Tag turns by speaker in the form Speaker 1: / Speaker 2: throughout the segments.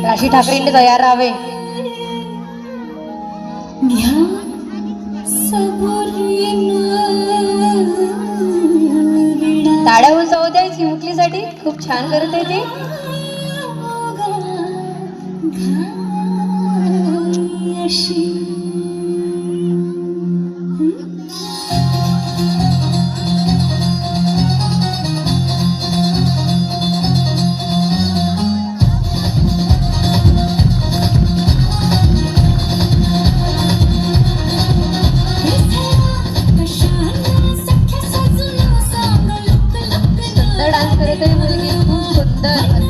Speaker 1: राशी ठाकरेंनी तयार राहावे. टाळ्या जाऊ द्या चिमुकलीसाठी. खूप छान करत आहे ते. डान्स करत आहे मुलगी. खूप सुंदर.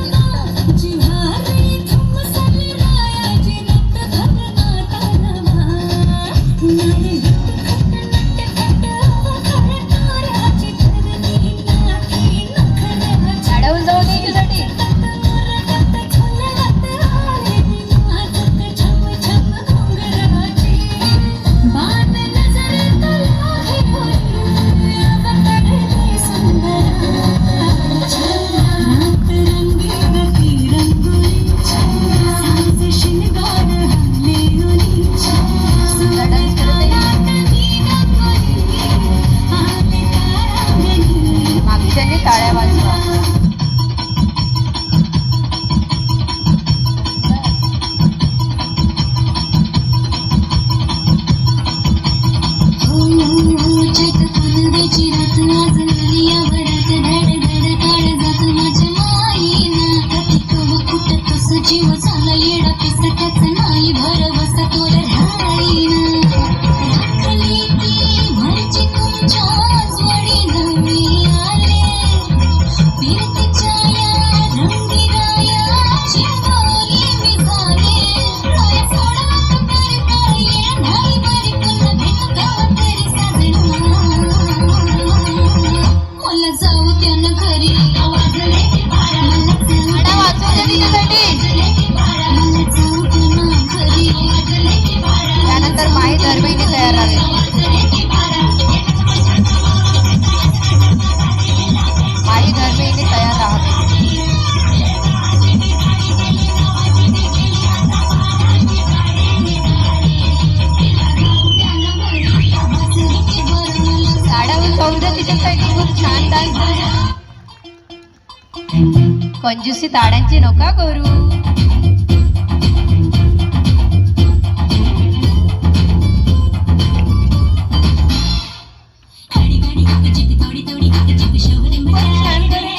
Speaker 1: टाळ्या वाजवा.
Speaker 2: जीव झाला येडा पिसकाच नाही भरवस तोर
Speaker 1: त्यानंतर माही धर्मेने तयार राहावे. माही धर्मेने तयार राहावे. साड्याहून सौंदर्य तिच्यासाठी खूप छान डान्स. कंजूसी ताड्यांची नका करू. छान करते.